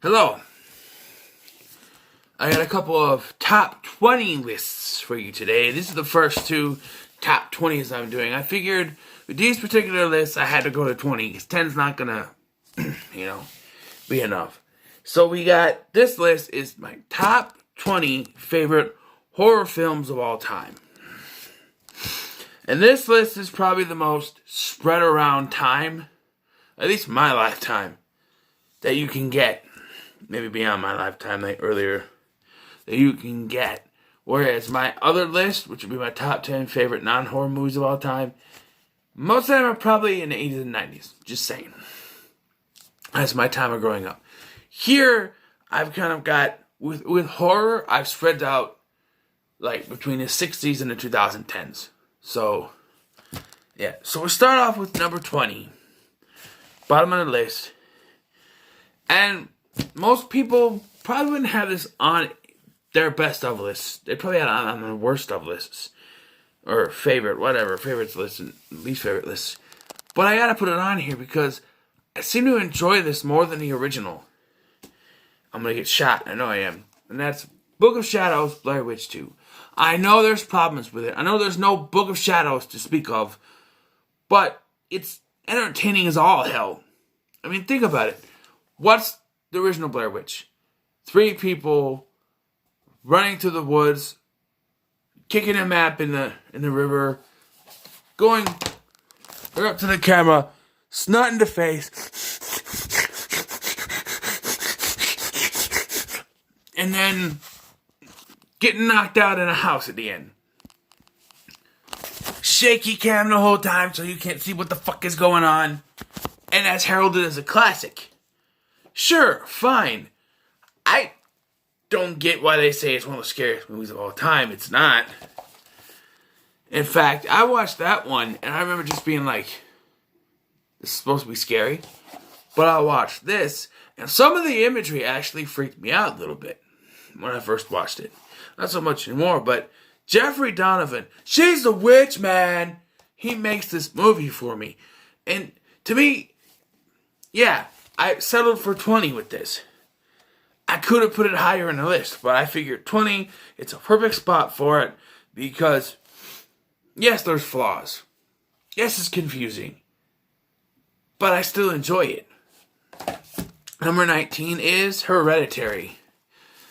Hello. I got a couple of top 20 lists for you today. These are the first two top 20s I'm doing. I figured with these particular lists, I had to go to 20 because 10's not gonna, be enough. So we got, this list is my top 20 favorite horror films of all time. And this list is probably the most spread around time, at least my lifetime, that you can get. Maybe beyond my lifetime, like earlier, that you can get. Whereas my other list, which would be my top 10 favorite non-horror movies of all time, most of them are probably in the 80s and 90s. Just saying. That's my time of growing up. Here, I've kind of got, with horror, I've spread out, like, between the 60s and the 2010s. So, yeah. So we'll start off with number 20. Bottom of the list. And most people probably wouldn't have this on their best of lists. They probably had it on the worst of lists. Or favorite, whatever. Favorites lists and least favorite lists. But I gotta put it on here because I seem to enjoy this more than the original. I'm gonna get shot. I know I am. And that's Book of Shadows, Blair Witch 2. I know there's problems with it. I know there's no Book of Shadows to speak of. But it's entertaining as all hell. I mean, think about it. What's the original Blair Witch? 3 people running through the woods, kicking a map in the river, going up to the camera, snot in the face, and then getting knocked out in a house at the end. Shaky cam the whole time so you can't see what the fuck is going on. And that's heralded as a classic. Sure, fine. I don't get why they say it's one of the scariest movies of all time. It's not. In fact, I watched that one, and I remember just being like, this is supposed to be scary. But I watched this, and some of the imagery actually freaked me out a little bit when I first watched it. Not so much anymore, but Jeffrey Donovan, she's the witch, man. He makes this movie for me. And to me, yeah, I settled for 20 with this. I could have put it higher in the list, but I figured 20, it's a perfect spot for it because, yes, there's flaws. Yes, it's confusing. But I still enjoy it. Number 19 is Hereditary.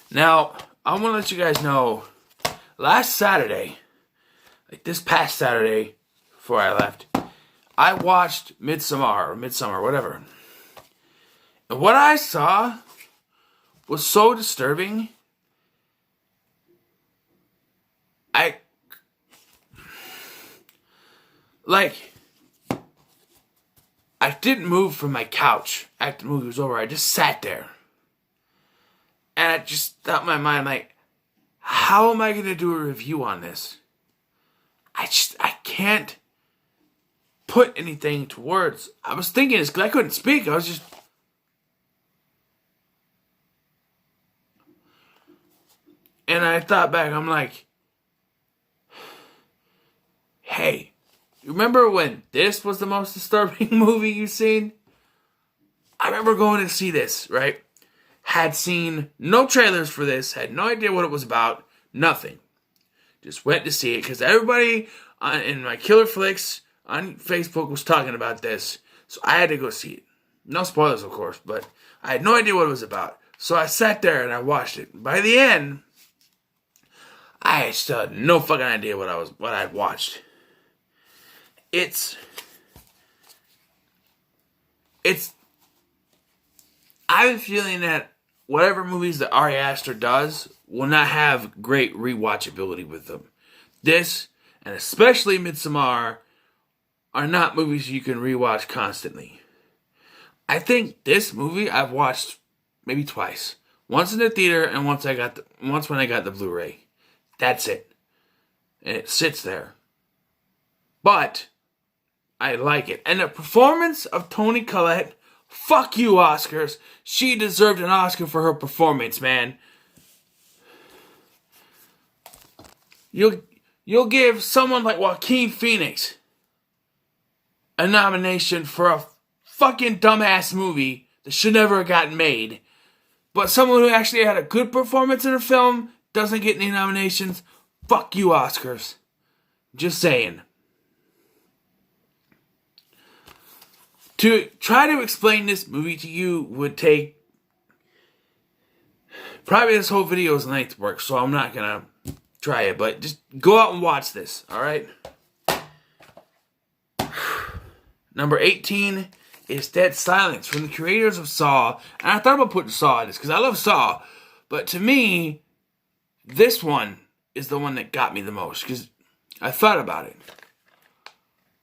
Now, I want to let you guys know, last Saturday, like this past Saturday, before I left, I watched Midsommar, whatever. And what I saw was so disturbing. I didn't move from my couch after the movie was over. I just sat there. And I just thought in my mind, like, how am I going to do a review on this? I can't put anything to words. I was thinking this because I couldn't speak. I was just... And I thought back, I'm like, hey, you remember when this was the most disturbing movie you've seen? I remember going to see this, right? Had seen no trailers for this, had no idea what it was about, nothing. Just went to see it because everybody in my Killer Flicks on Facebook was talking about this, so I had to go see it. No spoilers, of course, but I had no idea what it was about. So I sat there and I watched it. By the end, I still had no fucking idea what I'd watched. I have a feeling that whatever movies that Ari Aster does will not have great rewatchability with them. This, and especially Midsommar, are not movies you can rewatch constantly. I think this movie I've watched maybe twice. Once in the theater and once when I got the Blu-ray. That's it. And it sits there. But I like it. And the performance of Toni Collette, fuck you, Oscars. She deserved an Oscar for her performance, man. You'll give someone like Joaquin Phoenix a nomination for a fucking dumbass movie that should never have gotten made. But someone who actually had a good performance in a film doesn't get any nominations. Fuck you, Oscars. Just saying. To try to explain this movie to you would take probably this whole video's length work, so I'm not gonna try it, but just go out and watch this, alright? Number 18 is Dead Silence from the creators of Saw. And I thought about putting Saw in this because I love Saw. But to me, this one is the one that got me the most because I thought about it.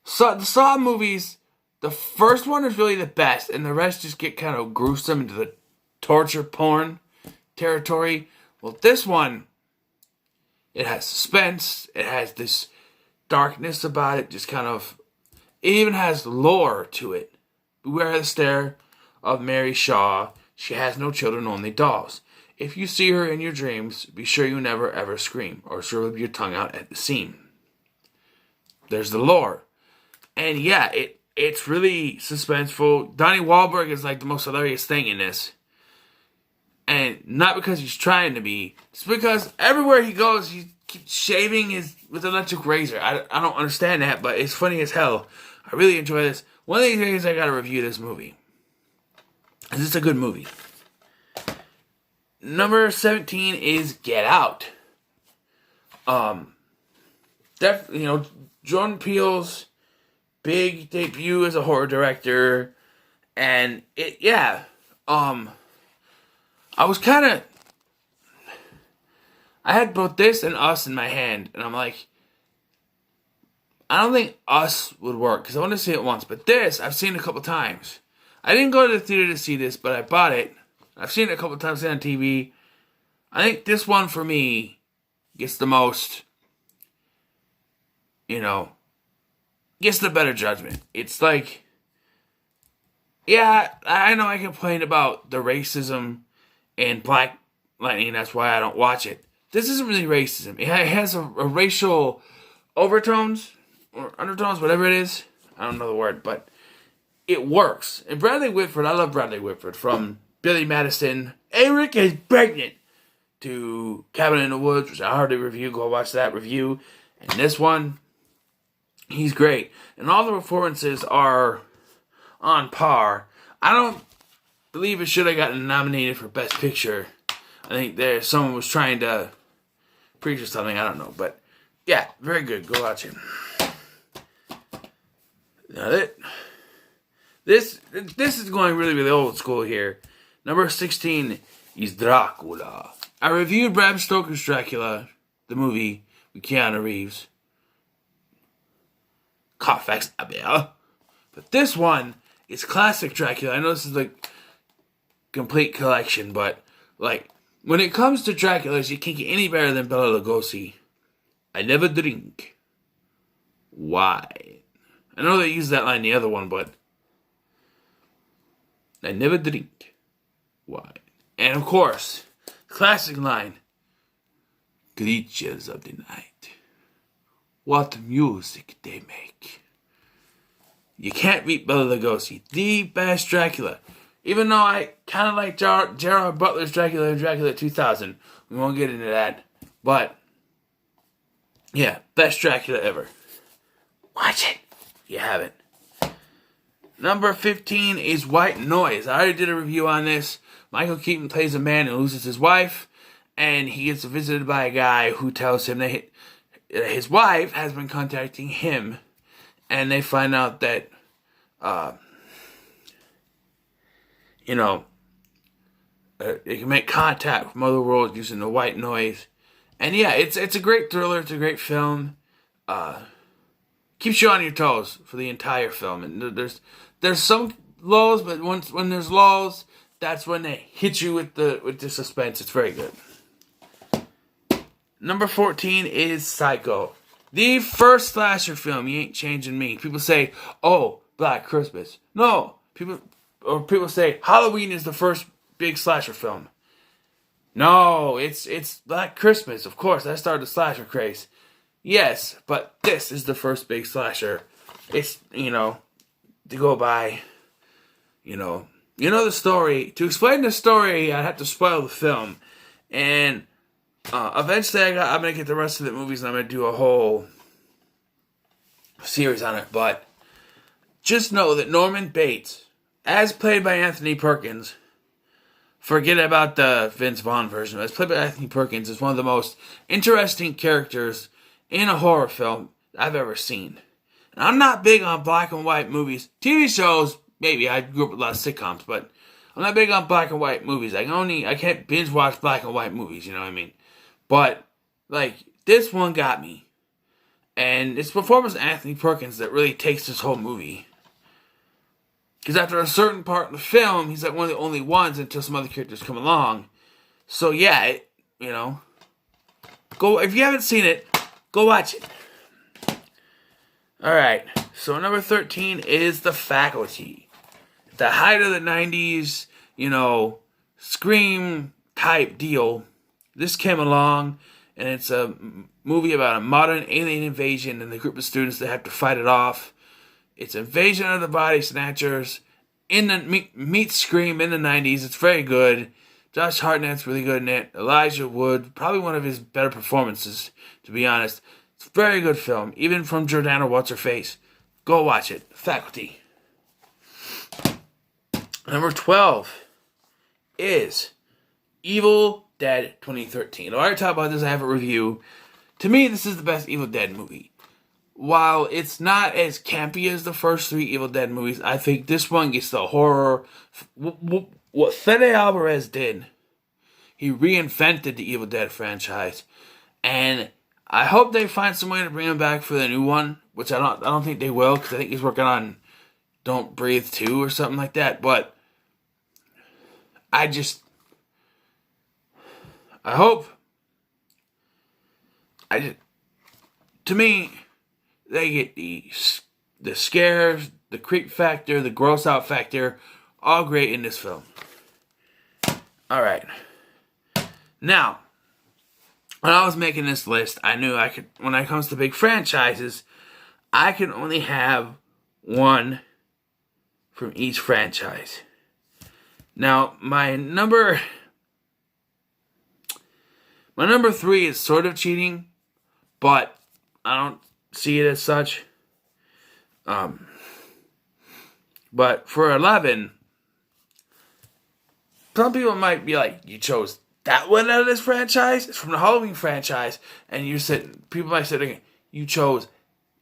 So the Saw movies, the first one is really the best, and the rest just get kind of gruesome into the torture porn territory. Well, this one, it has suspense. It has this darkness about it. Just kind of, it even has lore to it. Beware the stare of Mary Shaw. She has no children, only dolls. If you see her in your dreams, be sure you never ever scream or shrivel your tongue out at the seam. There's the lore. And yeah, it's really suspenseful. Donnie Wahlberg is like the most hilarious thing in this. And not because he's trying to be. It's because everywhere he goes, he keeps shaving with an electric razor. I don't understand that, but it's funny as hell. I really enjoy this. One of these days, I gotta review this movie. Because it's a good movie. Number 17 is Get Out. Jordan Peele's big debut as a horror director. And I was kind of, I had both this and Us in my hand, and I'm like, I don't think Us would work, because I want to see it once, but this, I've seen a couple times. I didn't go to the theater to see this, but I bought it. I've seen it a couple times on TV. I think this one, for me, gets the most, gets the better judgment. It's like, yeah, I know I complained about the racism in Black Lightning, that's why I don't watch it. This isn't really racism. It has a racial overtones, or undertones, whatever it is. I don't know the word, but it works. And Bradley Whitford, I love Bradley Whitford, from Billy Madison, Eric is pregnant, to Cabin in the Woods, which I hardly review. Go watch that review. And this one, he's great. And all the performances are on par. I don't believe it should have gotten nominated for Best Picture. I think someone was trying to preach or something. I don't know. But yeah, very good. Go watch it. Now this is going really, really old school here. Number 16 is Dracula. I reviewed Bram Stoker's Dracula, the movie with Keanu Reeves. Carfax Abel. But this one is classic Dracula. I know this is like complete collection, but like when it comes to Draculas, you can't get any better than Bela Lugosi. I never drink. Why? I know they used that line in the other one, but I never drink. Why? And of course, classic line. Creatures of the night. What music they make. You can't beat Bela Lugosi. The best Dracula. Even though I kind of like Gerard Butler's Dracula and Dracula 2000. We won't get into that. But, yeah, best Dracula ever. Watch it if you haven't. Number 15 is White Noise. I already did a review on this. Michael Keaton plays a man who loses his wife. And he gets visited by a guy who tells him that his wife has been contacting him. And they find out that, they can make contact from other worlds using the white noise. And yeah, it's a great thriller. It's a great film. Keeps you on your toes for the entire film. And there's some lulls, but when there's lulls, that's when they hit you with the suspense. It's very good. Number 14 is Psycho. The first slasher film. You ain't changing me. People say, oh, Black Christmas. No. People say Halloween is the first big slasher film. No, it's Black Christmas. Of course, that started the slasher craze. Yes, but this is the first big slasher. It's, to go by, you know the story. To explain the story, I'd have to spoil the film. And eventually I'm going to get the rest of the movies and I'm going to do a whole series on it. But just know that Norman Bates, as played by Anthony Perkins, forget about the Vince Vaughn version, as played by Anthony Perkins, is one of the most interesting characters in a horror film I've ever seen. And I'm not big on black and white movies. TV shows, maybe. I grew up with a lot of sitcoms, but I'm not big on black and white movies. I can't binge watch black and white movies, you know what I mean? But, like, this one got me. And it's performance of Anthony Perkins that really takes this whole movie. Because after a certain part of the film, he's like one of the only ones until some other characters come along. So yeah, go if you haven't seen it, go watch it. Alright, so number 13 is The Faculty. The height of the 90s, Scream type deal. This came along, and it's a movie about a modern alien invasion and the group of students that have to fight it off. It's Invasion of the Body Snatchers. Meets Scream in the 90s. It's very good. Josh Hartnett's really good in it. Elijah Wood, probably one of his better performances, to be honest. It's a very good film, even from Jordana What's-Her-Face. Go watch it. Faculty. Number 12 is Evil Dead 2013. I already talked about this. I have a review. To me, this is the best Evil Dead movie. While it's not as campy as the first three Evil Dead movies, I think this one gets the horror. What Fede Alvarez did, he reinvented the Evil Dead franchise, and I hope they find some way to bring him back for the new one, which I don't think they will, because I think he's working on Don't Breathe 2 or something like that. But I hope. To me, they get the scares, the creep factor, the gross out factor, all great in this film. Alright. Now, when I was making this list, I knew I could, when it comes to big franchises, I can only have one from each franchise. Now, my number 3 is sort of cheating, but I don't see it as such. But for 11, some people might be like, you chose that one out of this franchise? It's from the Halloween franchise. And people might say, you chose,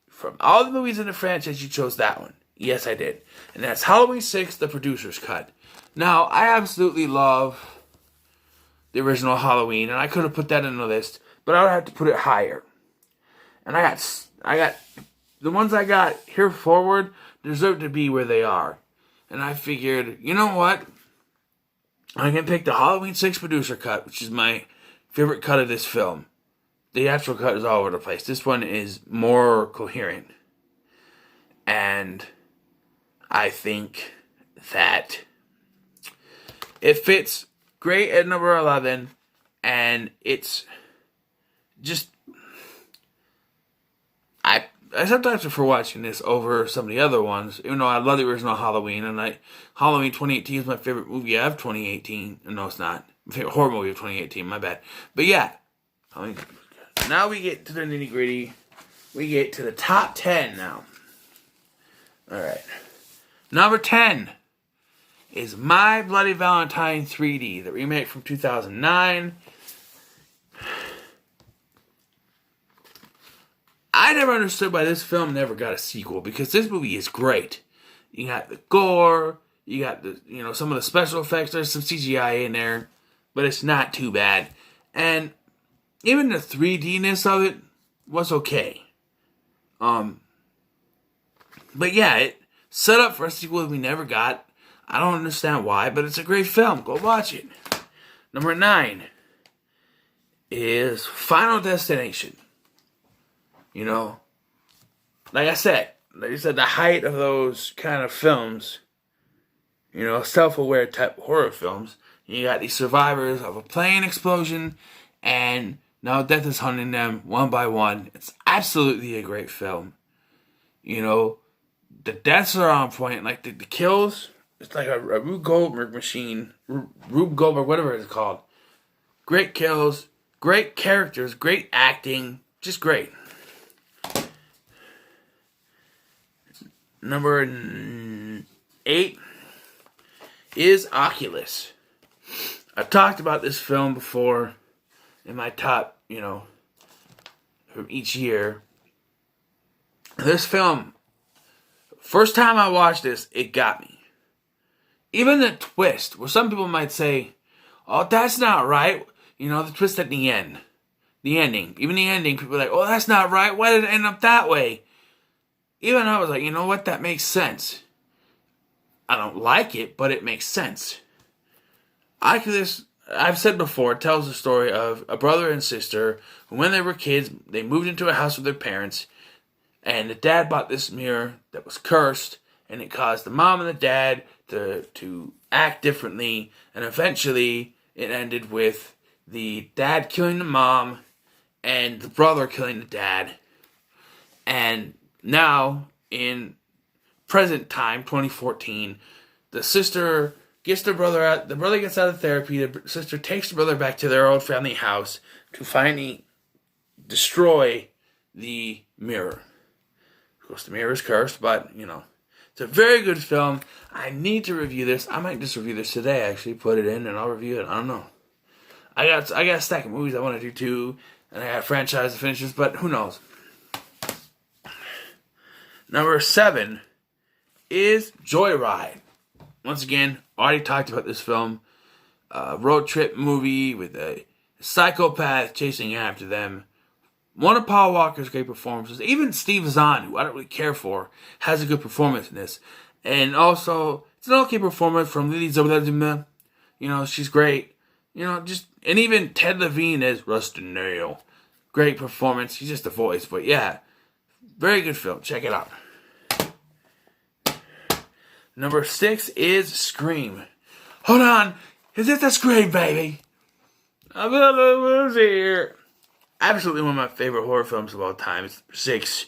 from all the movies in the franchise, you chose that one. Yes, I did. And that's Halloween 6, the producer's cut. Now, I absolutely love the original Halloween, and I could have put that in the list, but I would have to put it higher. And I got the ones I got here forward deserve to be where they are. And I figured, you know what? I can pick the Halloween 6 producer cut, which is my favorite cut of this film. The actual cut is all over the place. This one is more coherent. And I think that it fits great at number 11. And it's just... I sometimes prefer watching this over some of the other ones, even though I love the original Halloween, and Halloween 2018 is my favorite movie of 2018. No, it's not. My favorite horror movie of 2018, my bad. But yeah, now we get to the nitty gritty. We get to the top 10 now. Alright. Number 10 is My Bloody Valentine 3D, the remake from 2009. I never understood why this film never got a sequel, because this movie is great. You got the gore, you got some of the special effects, there's some CGI in there, but it's not too bad. And even the 3D-ness of it was okay. But yeah, it set up for a sequel we never got. I don't understand why, but it's a great film. Go watch it. Number 9 is Final Destination. Like I said, the height of those kind of films, self-aware type horror films. You got these survivors of a plane explosion, and now death is hunting them one by one. It's absolutely a great film. The deaths are on point. Like, the kills It's like a Rube Goldberg machine. Rube Goldberg, whatever it's called. Great kills, great characters, great acting, just great. Number 8 is Oculus. I've talked about this film before in my top, from each year. This film, first time I watched this, it got me. Even the twist, where some people might say, oh, that's not right. The twist at the end. The ending. Even the ending, people are like, oh, that's not right. Why did it end up that way? Even I was like, you know what? That makes sense. I don't like it, but it makes sense. Oculus, I've said before, it tells the story of a brother and sister who, when they were kids, they moved into a house with their parents, and the dad bought this mirror that was cursed, and it caused the mom and the dad to act differently, and eventually it ended with the dad killing the mom and the brother killing the dad. And now, in present time, 2014, the sister gets the brother out. The brother gets out of therapy. The sister takes the brother back to their old family house to finally destroy the mirror. Of course, the mirror is cursed, but, it's a very good film. I need to review this. I might just review this today, actually. Put it in and I'll review it. I don't know. I got a stack of movies I want to do too, and I got a franchise to finish this, but who knows? Number 7 is Joyride. Once again, already talked about this film. Road trip movie with a psychopath chasing after them. One of Paul Walker's great performances. Even Steve Zahn, who I don't really care for, has a good performance in this. And also, it's an okay performance from Lily Zobelina. She's great. And even Ted Levine as Rustin Nail. Great performance. He's just a voice, but yeah. Very good film. Check it out. Number 6 is Scream. Hold on. Is it the Scream, baby? I'm gonna lose here. Absolutely one of my favorite horror films of all time. It's 6.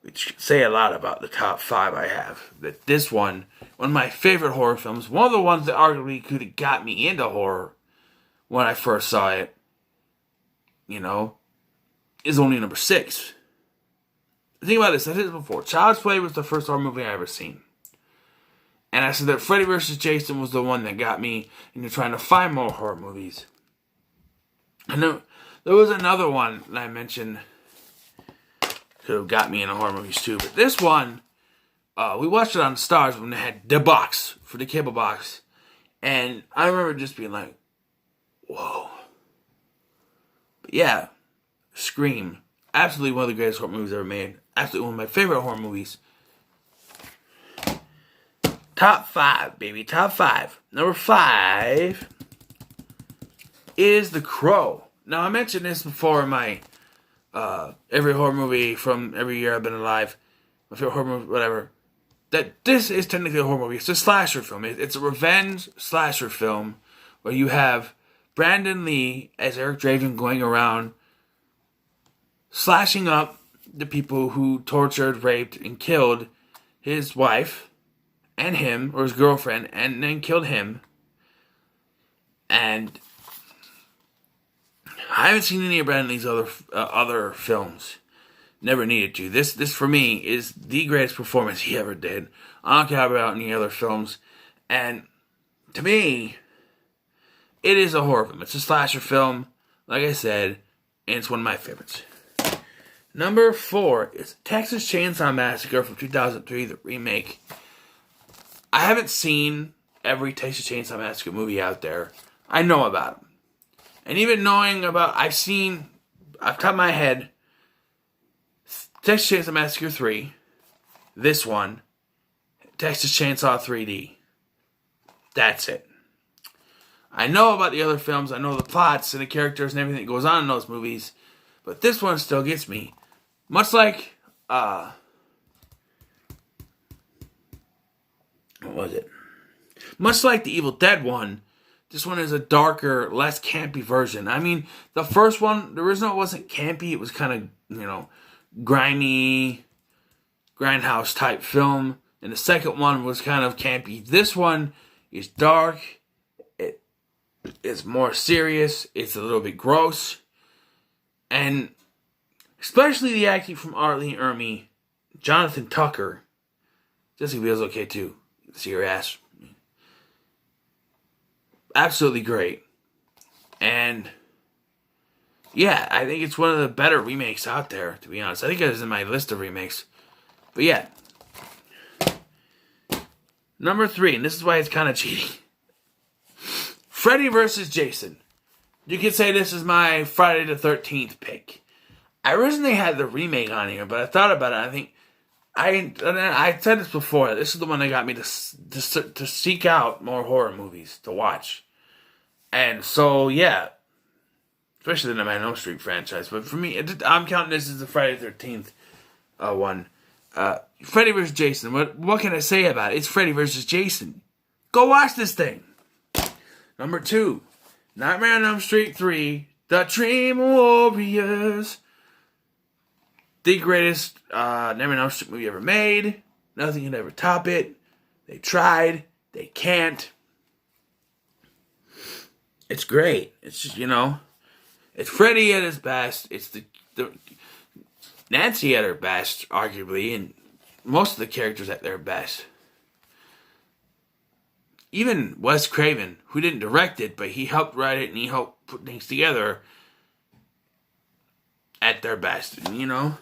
Which say a lot about the top 5 I have. That this one of my favorite horror films, one of the ones that arguably could have got me into horror when I first saw it, is only number 6. Think about this. I said this before. Child's Play was the first horror movie I ever seen. And I said that Freddy vs. Jason was the one that got me into trying to find more horror movies. And there was another one that I mentioned who got me into horror movies too. But this one, we watched it on Stars when they had the box for the cable box. And I remember just being like, whoa. But yeah, Scream. Absolutely one of the greatest horror movies ever made. Absolutely one of my favorite horror movies. Top 5, baby. Top 5. Number 5 is The Crow. Now, I mentioned this before in my every horror movie from every year I've been alive. My favorite horror movie, whatever. That this is technically a horror movie. It's a slasher film. It's a revenge slasher film where you have Brandon Lee as Eric Draven going around slashing up the people who tortured, raped, and killed his wife and him, or his girlfriend, and then killed him. And I haven't seen any of Brandon Lee's other films. Never needed to. This for me is the greatest performance he ever did. I don't care about any other films. And to me, it is a horror film. It's a slasher film, like I said, and it's one of my favorites. Number 4 is Texas Chainsaw Massacre from 2003, the remake. I haven't seen every Texas Chainsaw Massacre movie out there. I know about them. And even knowing about, I've top of my head, Texas Chainsaw Massacre 3, this one, Texas Chainsaw 3D. That's it. I know about the other films, I know the plots and the characters and everything that goes on in those movies, but this one still gets me. Much like, what was it? Much like the Evil Dead one, this one is a darker, less campy version. I mean, the first one, the original wasn't campy. It was kind of, grimy, grindhouse type film. And the second one was kind of campy. This one is dark. It's more serious. It's a little bit gross. And especially the acting from Arlene Ermy, Jonathan Tucker. Jessica Biel's okay too. See her ass. Absolutely great. And yeah, I think it's one of the better remakes out there, to be honest. I think it was in my list of remakes. But yeah. Number 3, and this is why it's kind of cheating. Freddy vs. Jason. You could say this is my Friday the 13th pick. I originally had the remake on here, but I thought about it. I think I said this before. This is the one that got me to seek out more horror movies to watch. And so, yeah. Especially the Nightmare on Elm Street franchise. But for me, I'm counting this as the Friday the 13th one. Freddy vs. Jason. What can I say about it? It's Freddy vs. Jason. Go watch this thing. Number 2. Nightmare on Elm Street 3. The Dream Warriors. The greatest Nightmare on Elm Street movie ever made. Nothing can ever top it. They tried. They can't. It's great. It's just, it's Freddy at his best. It's the Nancy at her best, arguably, and most of the characters at their best. Even Wes Craven, who didn't direct it, but he helped write it and he helped put things together at their best, And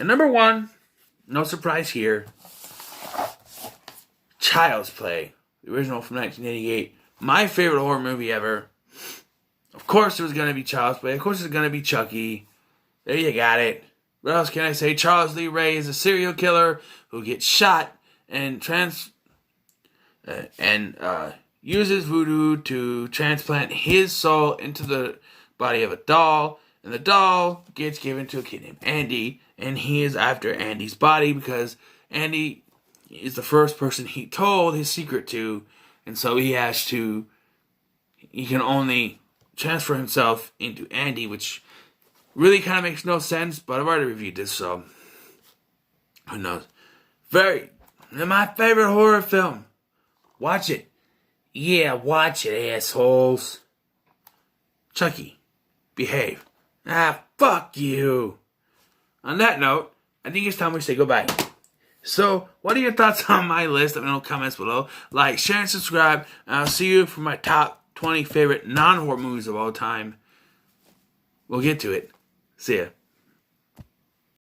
number 1, no surprise here, Child's Play, the original from 1988. My favorite horror movie ever. Of course it was going to be Child's Play. Of course it's going to be Chucky. There you got it. What else can I say? Charles Lee Ray is a serial killer who gets shot and uses voodoo to transplant his soul into the body of a doll. And the doll gets given to a kid named Andy. And he is after Andy's body because Andy is the first person he told his secret to. And so he can only transfer himself into Andy, which really kind of makes no sense. But I've already reviewed this, so who knows. My favorite horror film. Watch it. Yeah, watch it, assholes. Chucky, behave. Fuck you. On that note, I think it's time we say goodbye. So, what are your thoughts on my list? Let me know in the comments below. Like, share, and subscribe. And I'll see you for my top 20 favorite non-horror movies of all time. We'll get to it. See ya.